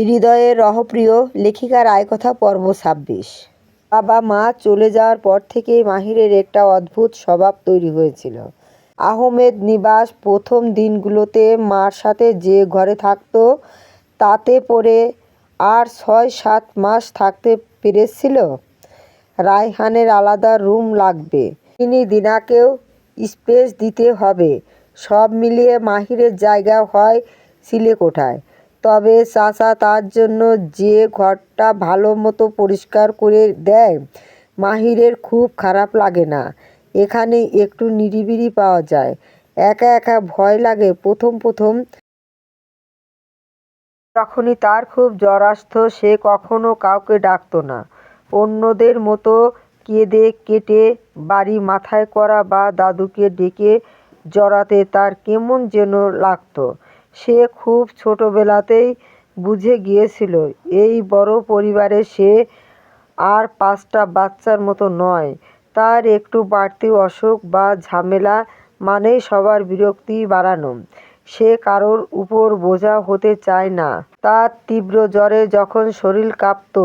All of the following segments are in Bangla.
হৃদয়ের রহপ্রিয় লেখিকা রায়কথা পর্ব ২৬। বাবা মা চলে যাওয়ার পর থেকেই মাহিরের একটা অদ্ভুত স্বভাব তৈরি হয়েছিল। আহমেদ নিবাস প্রথম দিনগুলোতে মার সাথে যে ঘরে থাকতো তাতে পরে আর ৬-৭ মাস থাকতে পেরেছিল। রায়হানের আলাদা রুম লাগবে, তিনি দিনাকেও স্পেস দিতে হবে, সব মিলিয়ে মাহিরের জায়গা হয় চিলেকোঠায়। তবে চাচা তার জন্য যে ঘরটা ভালো মতো পরিষ্কার করে দেয় মাহিরের খুব খারাপ লাগে না। এখানে একটু নিরিবিলি পাওয়া যায়। একা একা ভয় লাগে প্রথম প্রথম। যখনই তার খুব জ্বর আসতো সে কখনো কাউকে ডাকতো না। অন্যদের মতো কেঁদে কেটে বাড়ি মাথায় করা বা দাদুকে ডেকে জড়াতে তার কেমন যেন লাগতো। সে খুব ছোটবেলাতেই বুঝে গিয়েছিল এই বড় পরিবারে সে আর ৫টা বাচ্চার মতো নয়। তার একটু বাড়তি অসুখ বা ঝামেলা মানেই সবার বিরক্তি বাড়ানো। সে কারোর উপর বোঝা হতে চায় না। তার তীব্র জ্বরে যখন শরীর কাঁপত,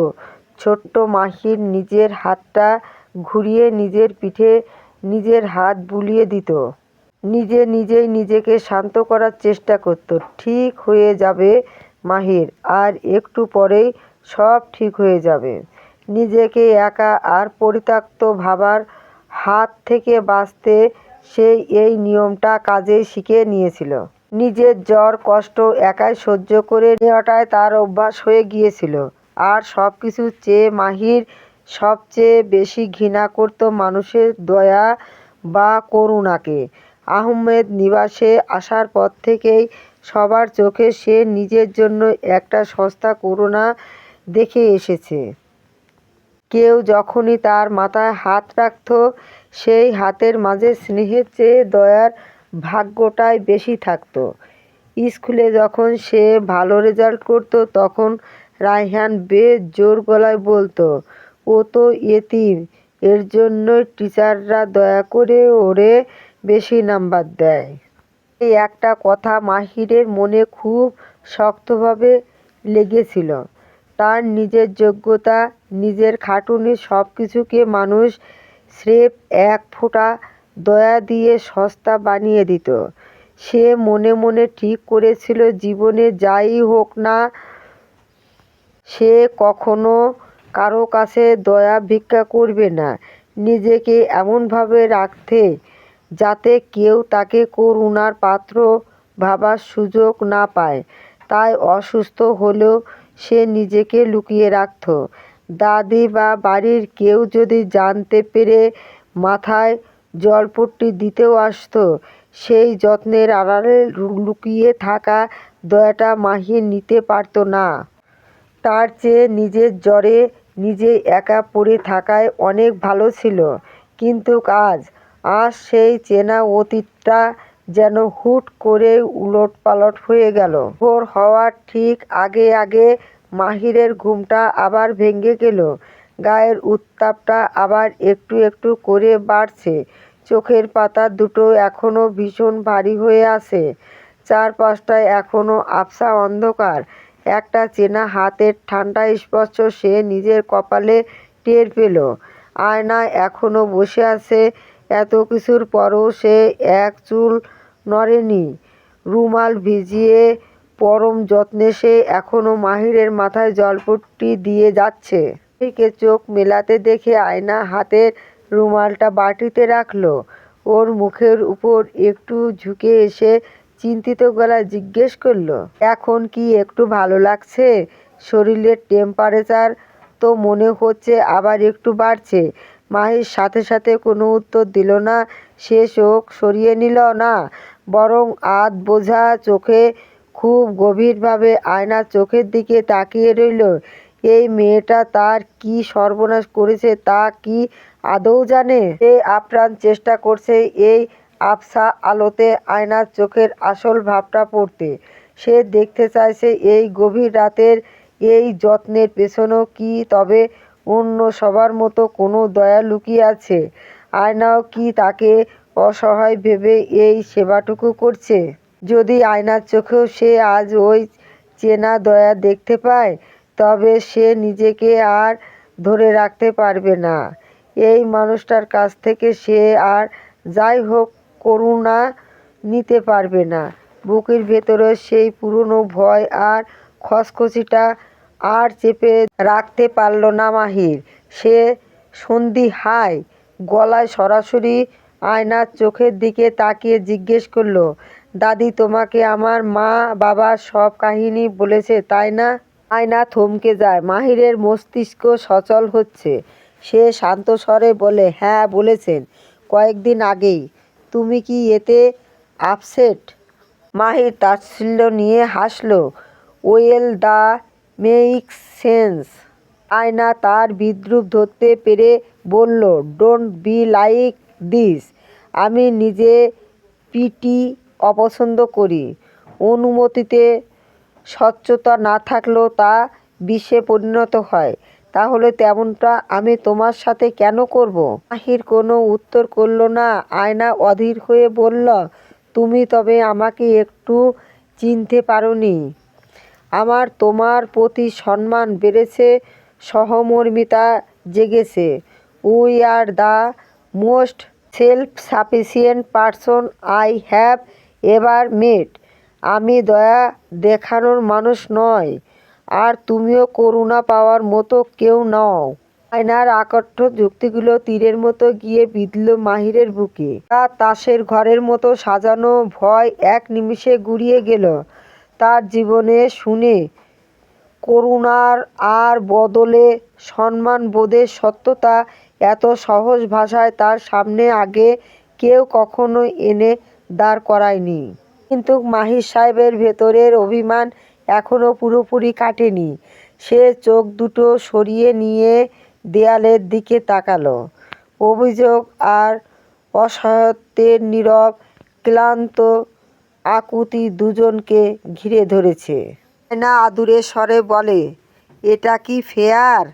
ছোট্ট মাহির নিজের হাতটা ঘুরিয়ে নিজের পিঠে নিজের হাত বুলিয়ে দিত। নিজেই নিজেকে শান্ত করার চেষ্টা করত। ঠিক হয়ে যাবে মাহির, আর একটু পরেই সব ঠিক হয়ে যাবে। নিজেকে একা আর পরিত্যক্ত ভাবার হাত থেকে বাঁচতে সে এই নিয়মটা কাজে শিখে নিয়েছিল। নিজের জ্বর কষ্ট একাই সহ্য করে নেওয়াটাই তার অভ্যাস হয়ে গিয়েছিল। আর সব কিছুর চেয়ে মাহির সবচেয়ে বেশি ঘৃণা করত মানুষের দয়া বা করুণাকে। আহমেদ নিবাসে আসার পর থেকেই সবার চোখে সে নিজের জন্য একটা সস্তা করুণা দেখে এসেছে। কেউ যখনই তার মাথায় হাত রাখত সেই হাতের মাঝে স্নেহের চেয়ে দয়ার ভাগ্যটাই বেশি থাকত। স্কুলে যখন সে ভালো রেজাল্ট করত তখন রায়হান বেশ জোর গলায় বলতো, ও তো এতিম, এর জন্যই টিচাররা দয়া করে ওরে বেশি নাম্বার দেয়। এই একটা কথা মাহিরের মনে খুব শক্তভাবে লেগেছিল। তার নিজের যোগ্যতা, নিজের খাটুনি সব কিছুকে মানুষ স্রেফ এক ফোঁটা দয়া দিয়ে সস্তা বানিয়ে দিত। সে মনে মনে ঠিক করেছিল জীবনে যাই হোক না সে কখনো কারো কাছে দয়া ভিক্ষা করবে না। নিজেকে এমনভাবে রাখতে যাতে কেউ তাকে করুণার পাত্র ভাবার সুযোগ না পায়। তাই অসুস্থ হলেও সে নিজেকে লুকিয়ে রাখত। দাদি বা বাড়ির কেউ যদি জানতে পেরে মাথায় জলপট্টি দিতেও আসতো, সেই যত্নের আড়ালে লুকিয়ে থাকা দয়াটা মাহি নিতে পারত না। তার চেয়ে নিজের জ্বরে নিজে একা পড়ে থাকায় অনেক ভালো ছিল। কিন্তু আজ সেই চেনা অতীতটা যেন হুট করে উলটপালট হয়ে গেল। ভোর হওয়ার ঠিক আগে আগে মাহিরের ঘুমটা আবার ভেঙে গেল। গায়ের উত্তাপটা আবার একটু একটু করে বাড়ছে। চোখের পাতা দুটো এখনো ভীষণ ভারী হয়ে আছে। চারপাশটায় এখনো আবছা অন্ধকার। একটা চেনা হাতের ঠান্ডা স্পর্শ সে নিজের কপালে টের পেল। আয়নায় এখনো বসে আছে। এত কিছুর পরও সে এক চুল নড়েনি। রুমাল ভিজিয়ে পরম যত্নে সে এখনো মাহিরের মাথায় জলপট্টি দিয়ে যাচ্ছে। মাহিরকে চোখ মেলাতে দেখে আয়না হাতের রুমালটা বাটিতে রাখল। ওর মুখের উপর একটু ঝুঁকে এসে চিন্তিত গলায় জিজ্ঞেস করল, এখন কি একটু ভালো লাগছে? শরীরের টেম্পারেচার তো মনে হচ্ছে আবার একটু বাড়ছে। মাহির সাথে সাথে কোনো উত্তর দিল না। সে চোখ সরিয়ে নিল না, বরং আধ বোঝা চোখে খুব গভীরভাবে আয়নার চোখের দিকে তাকিয়ে রইল। এই মেয়েটা তার কি সর্বনাশ করেছে তা কি আদৌ জানে? সে আপ্রাণ চেষ্টা করছে এই আবছা আলোতে আয়নার চোখের আসল ভাবটা পড়তে। সে দেখতে চাইছে এই গভীর রাতের এই যত্নের পেছনেও কি তবে অন্য সবার মতো কোনো দয়া লুকিয়ে আছে? আয়নাও কি তাকে অসহায় ভেবে এই সেবাটুকু করছে? যদি আয়নার চোখেও সে আজ ওই চেনা দয়া দেখতে পায়, তবে সে নিজেকে আর ধরে রাখতে পারবে না। এই মানুষটার কাছ থেকে সে আর যাই হোক করুণা নিতে পারবে না। বুকের ভেতরে সেই পুরনো ভয় আর খচখচিটা আর চেপে রাখতে পারল না মাহির। সে সন্দিহায় গলায় সরাসরি আয়নার চোখের দিকে তাকিয়ে জিজ্ঞেস করল, দাদি তোমাকে আমার মা বাবা সব কাহিনী বলেছে তাই না? আয়না থমকে যায়। মাহিরের মস্তিষ্ক সচল হচ্ছে। সে শান্ত স্বরে বলে, হ্যাঁ বলেছেন, কয়েকদিন আগেই। তুমি কি এতে আপসেট? মাহির তাচ্ছিল্য নিয়ে হাসল। Well, the makes sense. আয়না তার বিদ্রূপ ধরতে পেরে বলল, ডোন্ট বি লাইক দিস। আমি নিজে পিটি অপছন্দ করি। অনুমতিতে স্বচ্ছতা না থাকলেও তা বিষে পরিণত হয়। তাহলে তেমনটা আমি তোমার সাথে কেন করব? মাহির কোনো উত্তর করল না। আয়না অধীর হয়ে বলল, তুমি তবে আমাকে একটু চিনতে পারোনি? আমার তোমার প্রতি সম্মান বেড়েছে, সহমর্মিতা জেগেছে। We are the most self sufficient person I have ever মেট। আমি দয়া দেখানোর মানুষ নয়, আর তুমিও করুণা পাওয়ার মতো কেউ নও। আয়নার আকর্ষক যুক্তিগুলো তীরের মতো গিয়ে বিঁধল মাহিরের বুকে। তার তাসের ঘরের মতো সাজানো ভয় এক নিমিষে গুড়িয়ে গেল তার জীবনে। শুনে করুণার আর বদলে সম্মানবোধের সত্যতা এত সহজ ভাষায় তার সামনে আগে কেউ কখনো এনে দাঁড় করায়নি। কিন্তু মাহির সাহেবের ভেতরের অভিমান এখনো পুরোপুরি কাটেনি। সে চোখ দুটো সরিয়ে নিয়ে দেয়ালের দিকে তাকালো। অভিযোগ আর অসহায়ত্বের নীরব ক্লান্ত আকুতি দুজনকে ঘিরে ধরেছে। আয়না আদুরে স্বরে বলে, এটা কি ফেয়ার?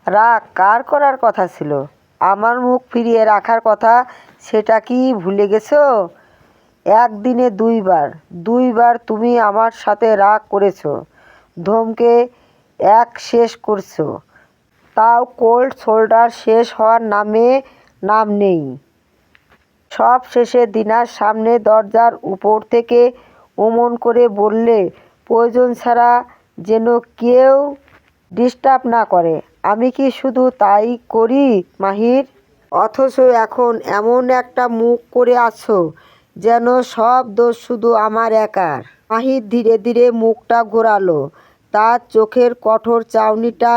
রাগ কার করার কথা ছিল? আমার মুখ ফিরিয়ে রাখার কথা, সেটা কি ভুলে গেছো? একদিনে দুইবার তুমি আমার সাথে রাগ করেছো, ধমকে এক শেষ করছো, তাও কোল্ড শোল্ডার শেষ হওয়ার নাম নেই। সব শেষে দিনার সামনে দরজার উপর থেকে অমন করে বললে, প্রয়োজন ছাড়া যেন কেউ ডিস্টার্ব না করে। আমি কি শুধু তাই করি মাহির? অথচ এখন এমন একটা মুখ করে আছো যেন সব দোষ শুধু আমার একার। মাহির ধীরে ধীরে মুখটা ঘোরালো। তার চোখের কঠোর চাউনিটা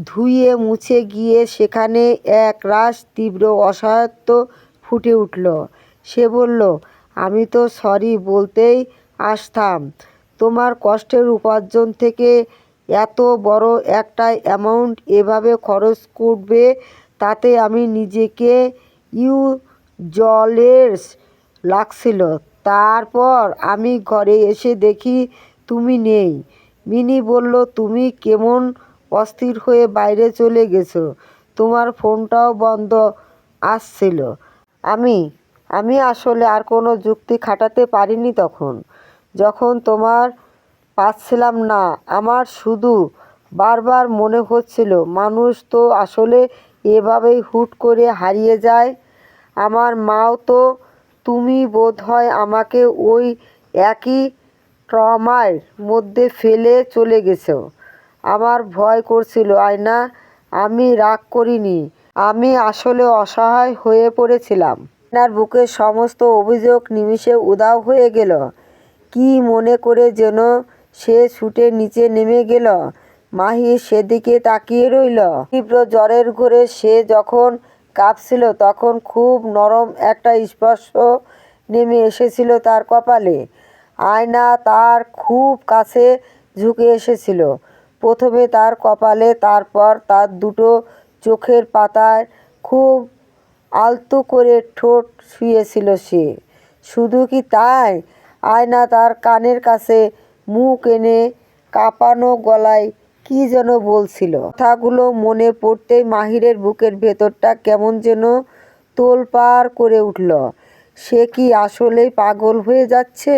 ধুয়ে মুছে গিয়ে সেখানে এক রাশ তীব্র অসহায়ত্ব ফুটে উঠল। সে বলল, আমি তো সরি বলতেই আসতাম। তোমার কষ্টের উপার্জন থেকে এত বড় একটা অ্যামাউন্ট এভাবে খরচ করবে, তাতে আমি নিজেকে ইউজলেস লাগছিল। তারপর আমি ঘরে এসে দেখি তুমি নেই। মিনি বলল তুমি কেমন অস্থির হয়ে বাইরে চলে গেছো, তোমার ফোনটাও বন্ধ আসছিল। আমি আসলে আর কোনো যুক্তি খাটাতে পারিনি তখন, যখন তোমার পাচ্ছিলাম না। আমার শুধু বারবার মনে হচ্ছিল, মানুষ তো আসলে এভাবেই হুট করে হারিয়ে যায়। আমার মাও তো। তুমি বোধহয় আমাকে ওই একই ট্রমার মধ্যে ফেলে চলে গেছো। আমার ভয় করছিল আয়না। আমি রাগ করিনি, আমি আসলে অসহায় হয়ে পড়েছিলাম। আয়নার বুকের সমস্ত অভিযোগ নিমিষে উধাও হয়ে গেল। কি মনে করে যেন সে ছুটে নিচে নেমে গেল। মাহির সেদিকে তাকিয়ে রইল। তীব্র জ্বরের ঘোরে সে যখন কাঁপছিল, তখন খুব নরম একটা স্পর্শ নেমে এসেছিল তার কপালে। আয়না তার খুব কাছে ঝুঁকে এসেছিল। প্রথমে তার কপালে, তারপর তার দুটো চোখের পাতায় খুব আলতো করে ঠোঁট ছুঁয়েছিল সে। শুধু কি তাই? আয়না তার কানের কাছে মুখ এনে কাঁপানো গলায় কি যেন বলছিল। কথাগুলো মনে পড়তেই মাহিরের বুকের ভেতরটা কেমন যেন তোলপাড় করে উঠল। সে কি আসলেই পাগল হয়ে যাচ্ছে?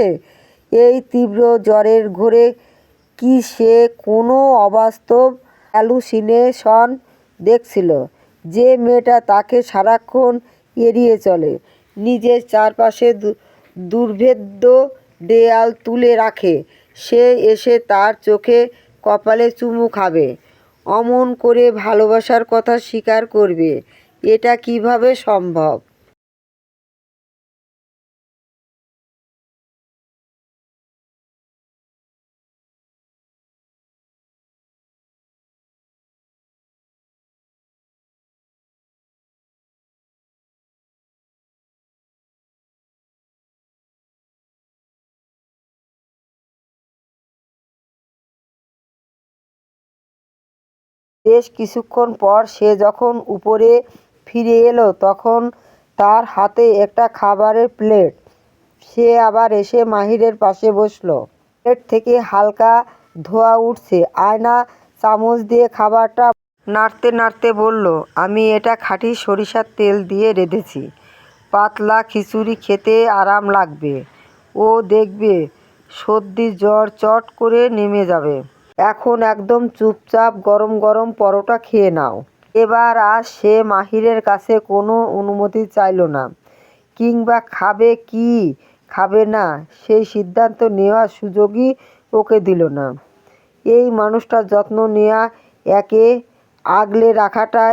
এই তীব্র জ্বরের ঘোরে কি সে কোনো অবাস্তব হ্যালুসিনেশন দেখছিল? যে মেয়েটা তাকে সারাক্ষণ এড়িয়ে চলে, নিজের চারপাশে দুর্ভেদ্য দেয়াল তুলে রাখে, সে এসে তার চোখে কপালে চুমু খাবে, অমন করে ভালোবাসার কথা স্বীকার করবে? এটা কিভাবে সম্ভব? বেশ কিছুক্ষণ পর সে যখন উপরে ফিরে এলো তখন তার হাতে একটা খাবারের প্লেট। সে আবার এসে মাহিরের পাশে বসলো। প্লেট থেকে হালকা ধোঁয়া উঠছে। আয়না চামচ দিয়ে খাবারটা নাড়তে নাড়তে বলল, আমি এটা খাঁটি সরিষার তেল দিয়ে রেঁধেছি। পাতলা খিচুড়ি, খেতে আরাম লাগবে। ও দেখবে সর্দি জ্বর চট করে নেমে যাবে। এখন একদম চুপচাপ গরম গরম পরোটা খেয়ে নাও। এবার আর সে মাহিরের কাছে কোনো অনুমতি চাইল না, কিংবা খাবে কি খাবে না সেই সিদ্ধান্ত নেওয়ার সুযোগই ওকে দিল না। এই মানুষটার যত্ন নেওয়া, একে আগলে রাখাটা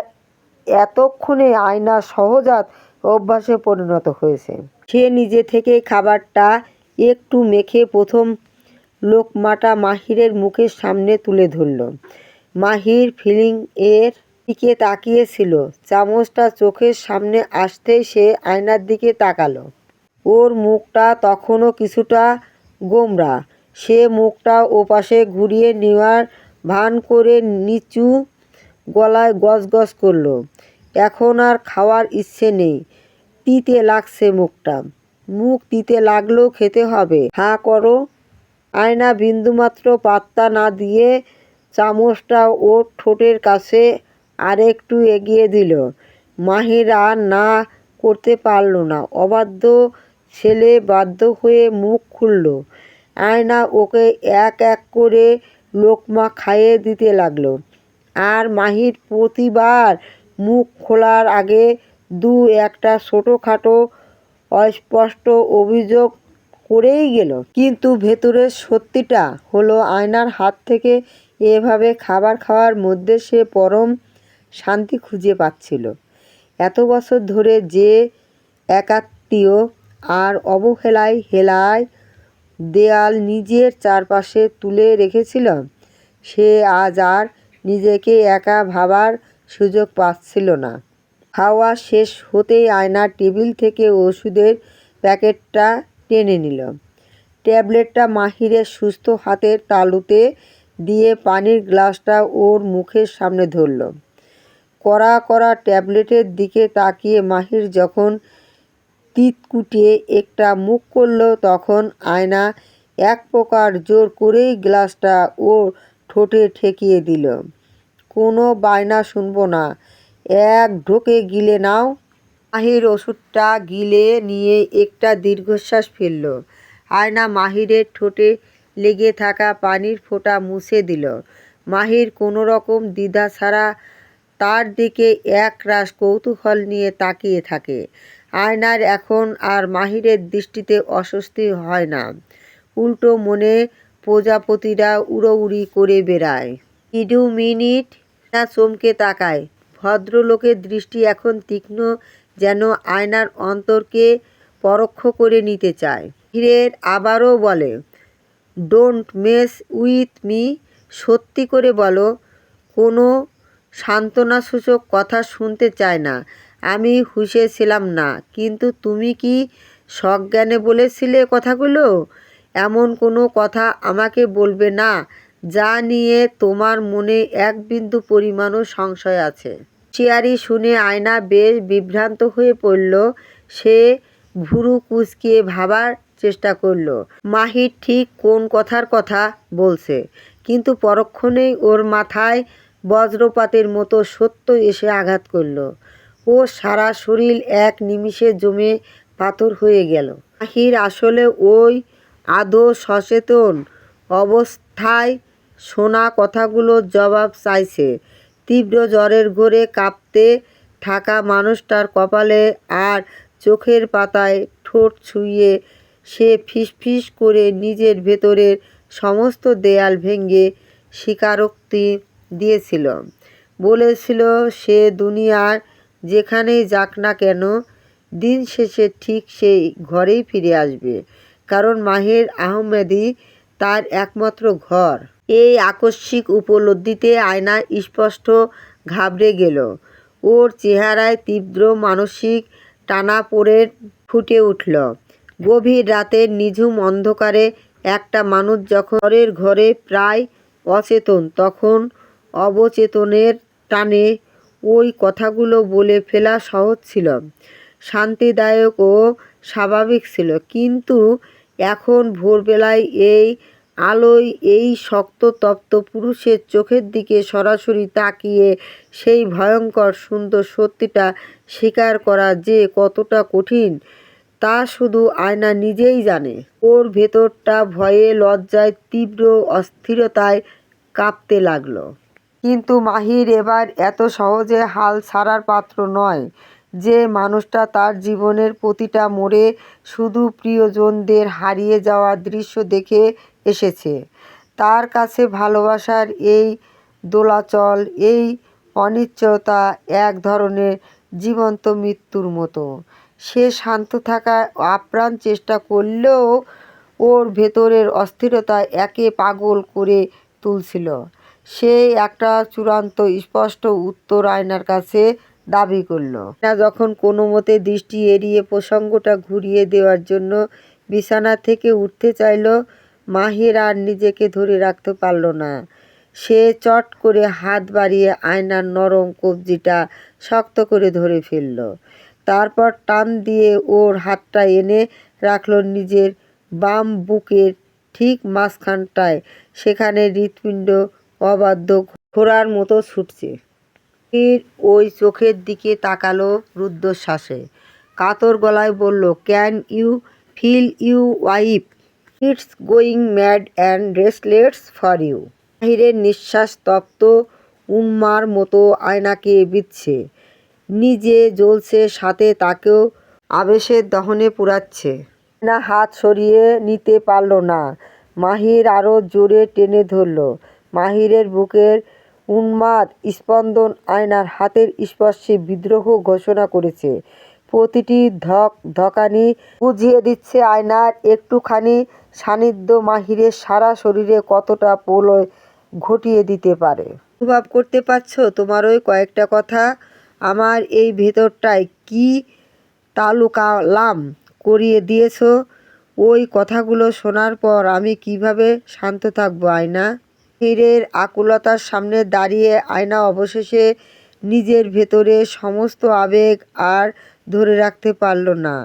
এতক্ষণে আয়নার সহজাত অভ্যাসে পরিণত হয়েছে। সে নিজে থেকে খাবারটা একটু মেখে প্রথম লোকমাটা মাহিরের মুখের সামনে তুলে ধরল। মাহির ফিলিং এর দিকে তাকিয়েছিল। চামচটা চোখের সামনে আসতেই সে আয়নার দিকে তাকালো। ওর মুখটা তখনও কিছুটা গোমড়া। সে মুখটা ওপাশে ঘুরিয়ে নেওয়ার ভান করে নিচু গলায় গজগজ করল, এখন আর খাওয়ার ইচ্ছে নেই। তিতে লাগছে মুখটা। মুখ তিতে লাগলেও খেতে হবে। হাঁ করো। আয়না বিন্দুমাত্র পাত্তা না দিয়ে চামচটা ওর ঠোঁটের কাছে আরেকটু এগিয়ে দিল। মাহির আর না করতে পারল না। অবাধ্য ছেলে বাধ্য হয়ে মুখ খুলল। আয়না ওকে এক এক করে লোকমা খাইয়ে দিতে লাগলো। আর মাহির প্রতিবার মুখ খোলার আগে দু একটা ছোটোখাটো অস্পষ্ট অভিযোগ করেই গেল। কিন্তু ভেতরের সত্যিটা হলো, আয়নার হাত থেকে এভাবে খাবার খাওয়ার মধ্যে সে পরম শান্তি খুঁজে পাচ্ছিল। এত বছর ধরে যে একাত্মীয় আর অবহেলায় হেলায় দেয়াল নিজের চারপাশে তুলে রেখেছিল, সে আজ আর নিজেকে একা ভাবার সুযোগ পাচ্ছিল না। খাওয়া শেষ হতেই আয়না টেবিল থেকে ওষুধের প্যাকেটটা টেনে নিল। ট্যাবলেটটা মাহিরের সুস্থ হাতের তালুতে দিয়ে পানির গ্লাসটা ওর মুখের সামনে ধরল। কড়া কড়া ট্যাবলেটের দিকে তাকিয়ে মাহির যখন তিতকুটে একটা মুখ করল, তখন আয়না এক প্রকার জোর করেই গ্লাসটা ওর ঠোঁটে ঠেকিয়ে দিল। কোনো বায়না শুনবো না, এক ঢোকে গিলে নাও। মাহির ওষুধটা গিলে নিয়ে একটা দীর্ঘশ্বাস ফেলল। আয়না মাহিরের ঠোঁটে লেগে থাকা পানির ফোঁটা মুছে দিল। মাহির কোনো রকম দ্বিধা ছাড়া তার দিকে একরাশ কৌতূহল নিয়ে তাকিয়ে থাকে। আয়নার এখন আর মাহিরের দৃষ্টিতে অস্বস্তি হয় না, উল্টো মনে প্রজাপতিরা উড়োউড়ি করে বেড়ায়। ইডু মিনিট না চমকে তাকায়। ভদ্রলোকের দৃষ্টি এখন তীক্ষ্ণ, যেন আয়নার অন্তরকে পরোক্ষ করে নিতে চায়। হিরের আবারও বলে, ডোন্ট মেস উইথ মি। সত্যি করে বলো। কোনো সান্ত্বনাসূচক কথা শুনতে চায় না। আমি হুঁশে ছিলাম না, কিন্তু তুমি কি সজ্ঞানে বলেছিলে কথাগুলো? এমন কোনো কথা আমাকে বলবে না যা নিয়ে তোমার মনে এক বিন্দু পরিমাণও সংশয় আছে। হুঁশিয়ারি শুনে আয়না বেশ বিভ্রান্ত হয়ে পড়ল। সে ভুরু কুঁচকিয়ে ভাবার চেষ্টা করল মাহির ঠিক কোন কথার কথা বলছে, কিন্তু পরক্ষণেই ওর মাথায় বজ্রপাতের মতো সত্য এসে আঘাত করল। ও সারা শরীর এক নিমিষে জমে পাথর হয়ে গেল। মাহির আসলে ওই আধো সচেতন অবস্থায় শোনা কথাগুলোর জবাব চাইছে। তীব্র জ্বরের ঘোরে কাঁপতে থাকা মানুষটার কপালে আর চোখের পাতায় ঠোঁট ছুঁয়ে সে ফিসফিস করে নিজের ভেতরের সমস্ত দেয়াল ভেঙে স্বীকারোক্তি দিয়েছিল। বলেছিল সে দুনিয়ার যেখানেই যাক না কেন দিন শেষে ঠিক সেই ঘরেই ফিরে আসবে, কারণ মাহির আহমেদই তার একমাত্র ঘর। এই আকস্মিক উপলব্ধিতে আয়না স্পষ্ট ঘাবড়ে গেল। ওর চেহারায় তীব্র মানসিক টানাপোড়েন ফুটে উঠল। গভীর রাতের নিঝুম অন্ধকারে একটা মানুষ যখন ঘরের ঘরে প্রায় অচেতন, তখন অবচেতনের টানে ওই কথাগুলো বলে ফেলা সহজ ছিল, শান্তিদায়ক ও স্বাভাবিক ছিল। কিন্তু এখন ভোরবেলায় এই আলোয় এই শক্ততপ্ত পুরুষের চোখের দিকে সরাসরি তাকিয়ে সেই ভয়ঙ্কর সুন্দর সত্যিটা স্বীকার করা যে কতটা কঠিন তা শুধু আয়না নিজেই জানে। ওর ভেতরটা ভয়ে, লজ্জায়, তীব্র অস্থিরতায় কাঁপতে লাগলো। কিন্তু মাহির এবার এত সহজে হাল ছাড়ার পাত্র নয়। যে মানুষটা তার জীবনের প্রতিটা মোড়ে শুধু প্রিয়জনদের হারিয়ে যাওয়ার দৃশ্য দেখে এসেছে, তার কাছে ভালোবাসার এই দোলাচল, এই অনিশ্চয়তা এক ধরনের জীবন্ত মৃত্যুর মতো। সে শান্ত থাকার আপ্রাণ চেষ্টা করলেও ওর ভেতরের অস্থিরতা একে পাগল করে তুলছিল। সে একটা চূড়ান্ত স্পষ্ট উত্তর আয়নার কাছে দাবি করল। না, যখন কোনো মতে দৃষ্টি এড়িয়ে প্রসঙ্গটা ঘুরিয়ে দেওয়ার জন্য বিছানা থেকে উঠতে চাইল, মাহির আর নিজেকে ধরে রাখতে পারল না। সে চট করে হাত বাড়িয়ে আয়নার নরম কবজিটা শক্ত করে ধরে ফেলল। তারপর টান দিয়ে ওর হাতটা এনে রাখল নিজের বাম বুকের ঠিক মাঝখানটায়। সেখানে হৃৎপিণ্ড অবাধ্য ঘোড়ার মতো ছুটছে। মাহির ওই চোখের দিকে তাকালো রুদ্ধশ্বাসে, কাতর গলায় বলল, can you feel you wife it's going mad and restless for you. মাহিরের নিঃশ্বাস তপ্ত উন্মার মতো আয়নাকে বিঁধছে, নিজে জ্বলছে, সাথে তাকেও আবেশের দহনে পোড়াচ্ছে। আয়না হাত সরিয়ে নিতে পারল না। মাহির আরও জোরে টেনে ধরল। মাহিরের বুকের উন্মাদ স্পন্দন আয়নার হাতের স্পর্শে বিদ্রোহ ঘোষণা করেছে। প্রতিটি ধকধকানি বুঝিয়ে দিচ্ছে আয়নার একটুখানি সান্নিধ্য মাহিরের সারা শরীরে কতটা প্রলয় ঘটিয়ে দিতে পারে। অনুভব করতে পারছো তোমার ওই কয়েকটা কথা আমার এই ভেতরটায় কী তালুকালাম করিয়ে দিয়েছো? ওই কথাগুলো শোনার পর আমি কিভাবে শান্ত থাকবো আয়না? মাহিরের আকুলতার সামনে দাঁড়িয়ে আয়না অবশেষে নিজের ভেতরে সমস্ত আবেগ আর ধরে রাখতে পারল না।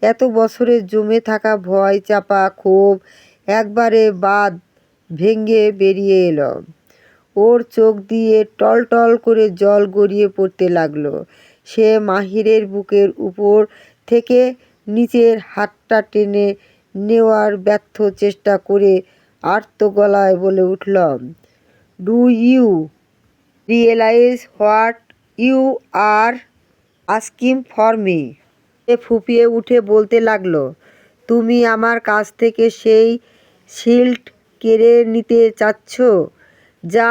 এত বছরে জমে থাকা ভয়, চাপা ক্ষোভ একবারে বাঁধ ভেঙে বেরিয়ে এলো। ওর চোখ দিয়ে টলটল করে জল গড়িয়ে পড়তে লাগলো। সে মাহিরের বুকের উপর থেকে নিচের হাতটা টেনে নেওয়ার ব্যর্থ চেষ্টা করে আর্ত গলায় বলে উঠল, do you realize what you are asking for me? সে ফুঁপিয়ে উঠে বলতে লাগলো, তুমি আমার কাছ থেকে সেই শিল্ড কেড়ে নিতে চাচ্ছ যা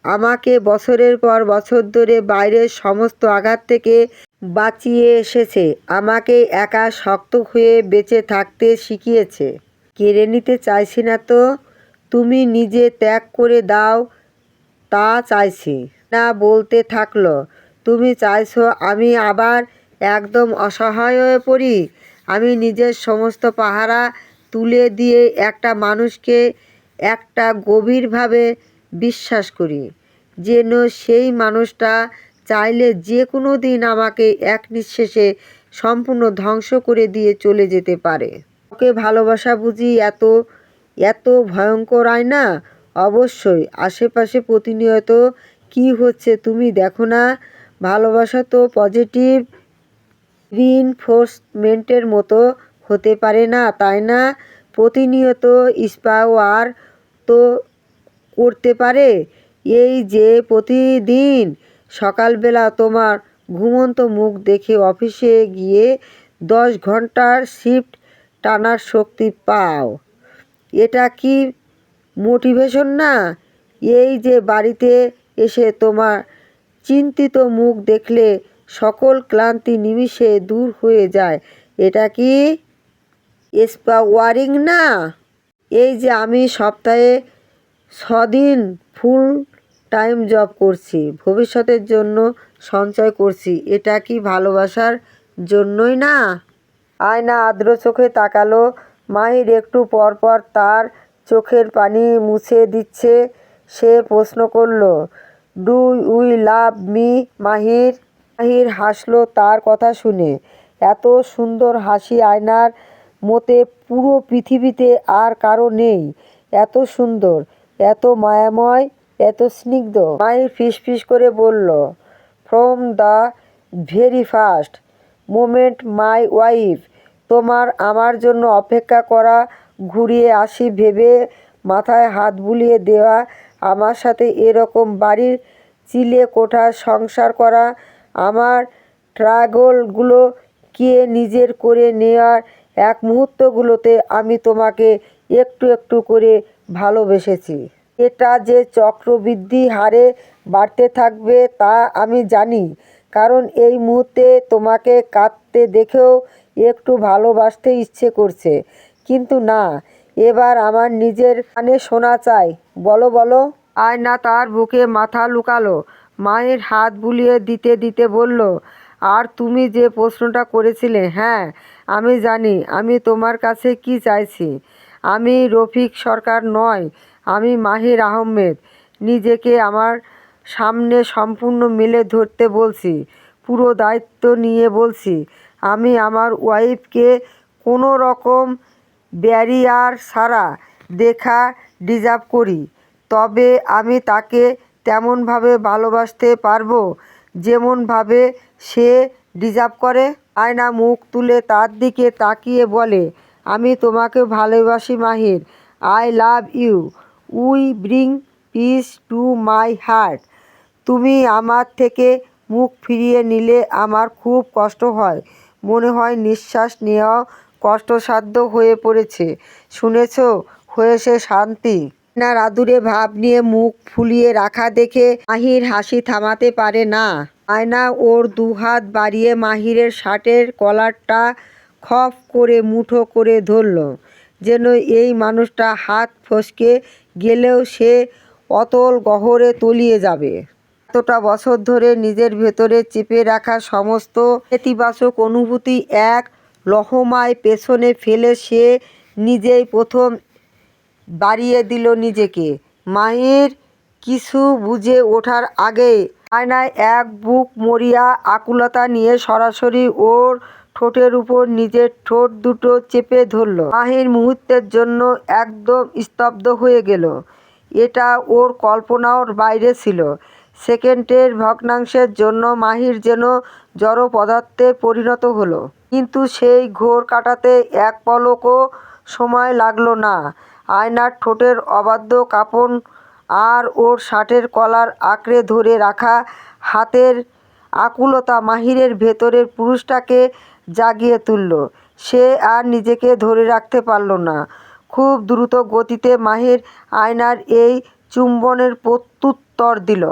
আমাকে বছরের পর বছর ধরে বাইরের সমস্ত আঘাত থেকে বাঁচিয়ে এসেছে, আমাকে একা শক্ত হয়ে বেঁচে থাকতে শিখিয়েছে। কেড়ে নিতে চাইছি না তো, তুমি নিজে ত্যাগ করে দাও তা চাইছি। না বলতে থাকলো, তুমি চাইছো আমি আবার একদম অসহায় হয়ে পড়ি? আমি নিজের সমস্ত পাহারা তুলে দিয়ে একটা মানুষকে একটা গভীরভাবে বিশ্বাস করি, যেন সেই মানুষটা চাইলে যে কোনো দিন আমাকে এক নিঃশ্বাসে সম্পূর্ণ ধ্বংস করে দিয়ে চলে যেতে পারে। ওকে ভালোবাসা বুঝি এত এত ভয়ঙ্কর আয়না? অবশ্যই। আশেপাশে প্রতিনিয়ত কি হচ্ছে তুমি দেখো না? ভালোবাসা তো পজিটিভ রিইনফোর্সমেন্টের মতো হতে পারে না, তাই না? প্রতিনিয়ত ইন্সপায়ার তো করতে পারে? এই যে প্রতিদিন সকালবেলা তোমার ঘুমন্ত মুখ দেখে অফিসে গিয়ে 10 ঘন্টার শিফট টানার শক্তি পাও, এটা কি মোটিভেশন না? এই যে বাড়িতে এসে তোমার চিন্তিত মুখ দেখলে সকল ক্লান্তি নিমিষে দূর হয়ে যায়, এটা কি এম্পাওয়ারিং না? এই যে আমি সপ্তাহে 6 দিন ফুল টাইম জব করছি, ভবিষ্যতের জন্য সঞ্চয় করছি, এটা কি ভালোবাসার জন্যই না? আয়না আর্দ্র চোখে তাকালো। মাহির একটু পর পর তার চোখের পানি মুছে দিচ্ছে। সে প্রশ্ন করল, ডু উই লাভ মি মাহির? মাহির হাসলো তার কথা শুনে। এত সুন্দর হাসি আয়নার মতে পুরো পৃথিবীতে আর কারো নেই। এত সুন্দর, এত মায়াময়, এত স্নিগ্ধ। মাহির ফিসফিস করে বলল, from the very first moment my wife তোমার আমার জন্য অপেক্ষা করা, ঘুরিয়ে আসি ভেবে মাথায় হাত বুলিয়ে দেওয়া, আমার সাথে এরকম বাড়ির চিলে কোঠার সংসার করা, আমার ট্রাগলগুলো কে নিজের করে নেওয়ার এক মুহূর্তগুলোতে আমি তোমাকে একটু একটু করে ভালোবেসেছি। এটা যে চক্রবৃদ্ধি হারে বাড়তে থাকবে তা আমি জানি, কারণ এই মুহূর্তে তোমাকে কাঁদতে দেখেও একটু ভালোবাসতে ইচ্ছে করছে। কিন্তু না, এবার আমার নিজের কানে শোনা চাই। বলো বলো। আয়না তার বুকে মাথা লুকালো। মায়ের হাত বুলিয়ে দিতে দিতে বলল, আর তুমি যে প্রশ্নটা করেছিলে, হ্যাঁ আমি জানি আমি তোমার কাছে কি চাইছি। আমি রফিক সরকার নয়, আমি মাহির আহমেদ। নিজেকে আমার সামনে সম্পূর্ণ মেলে ধরতে বলছি, পুরো দায়িত্ব নিয়ে বলছি। আমি আমার ওয়াইফকে কোনো রকম ব্যারিয়ার ছাড়া দেখা ডিজার্ভ করি, তবে আমি তাকে তেমনভাবে ভালোবাসতে পারবো যেমনভাবে সে ডিজার্ভ করে। আয়না মুখ তুলে তার দিকে তাকিয়ে বলে, আমি তোমাকে ভালোবাসি Mahir. I love you. We bring peace to my heart. তুমি আমার থেকে মুখ ফিরিয়ে নিলে আমার খুব কষ্ট হয়, মনে হয় নিঃশ্বাস নেওয়াও কষ্টসাধ্য হয়ে পড়েছে। শুনেছ, হয়েছে শান্তি। না আদুরে ভাব নিয়ে মুখ ফুলিয়ে রাখা দেখে মাহির হাসি থামাতে পারে না। আয়না ওর দুহাত বাড়িয়ে মাহিরের শার্টের কলারটা খপ করে মুঠো করে ধরল, যেন এই মানুষটা হাত ফসকে গেলেও সে অতল গহ্বরে তলিয়ে যাবে। এতটা বছর ধরে নিজের ভেতরে চেপে রাখা সমস্ত নেতিবাচক অনুভূতি এক লহমায় পেছনে ফেলে সে নিজেই প্রথম বাড়িয়ে দিল নিজেকে। মাহির কিছু বুঝে ওঠার আগেই আয়নায় এক বুক মরিয়া আকুলতা নিয়ে সরাসরি ওর ঠোঁটের উপর নিজের ঠোঁট দুটো চেপে ধরল। মাহির মুহূর্তের জন্য একদম স্তব্ধ হয়ে গেল। এটা ওর কল্পনার বাইরে ছিল। সেকেন্ডের ভগ্নাংশের জন্য মাহির যেন জড় পদার্থে পরিণত হলো। কিন্তু সেই ঘোর কাটাতে এক পলকও সময় লাগলো না। আয়নার ঠোঁটের অবাধ্য কাঁপন আর ওর শার্টের কলার আঁকড়ে ধরে রাখা হাতের আকুলতা মাহিরের ভেতরের পুরুষটাকে জাগিয়ে তুলল। সে আর নিজেকে ধরে রাখতে পারল না। খুব দ্রুত গতিতে মাহির আয়নার এই চুম্বনের প্রত্যুত্তর দিল।